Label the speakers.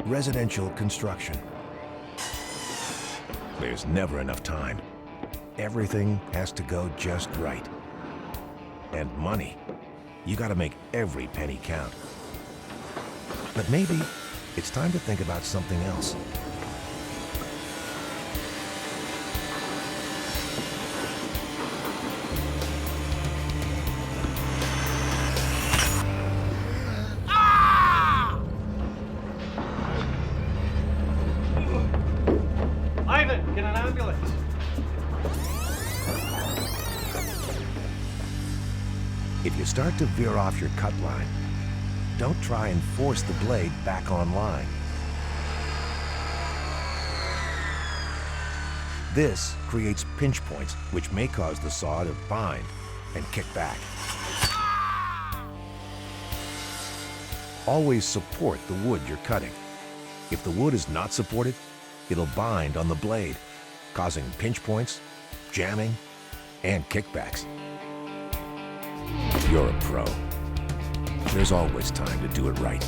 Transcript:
Speaker 1: residential construction. There's never enough time. Everything has to go just right. And money. You gotta make every penny count. But maybe it's time to think about something else.
Speaker 2: Ivan, get an ambulance.
Speaker 1: If you start to veer off your cut line, don't try and force the blade back on line. This creates pinch points, which may cause the saw to bind and kick back. Always support the wood you're cutting. If the wood is not supported, it'll bind on the blade, causing pinch points, jamming, and kickbacks. You're a pro. There's always time to do it right.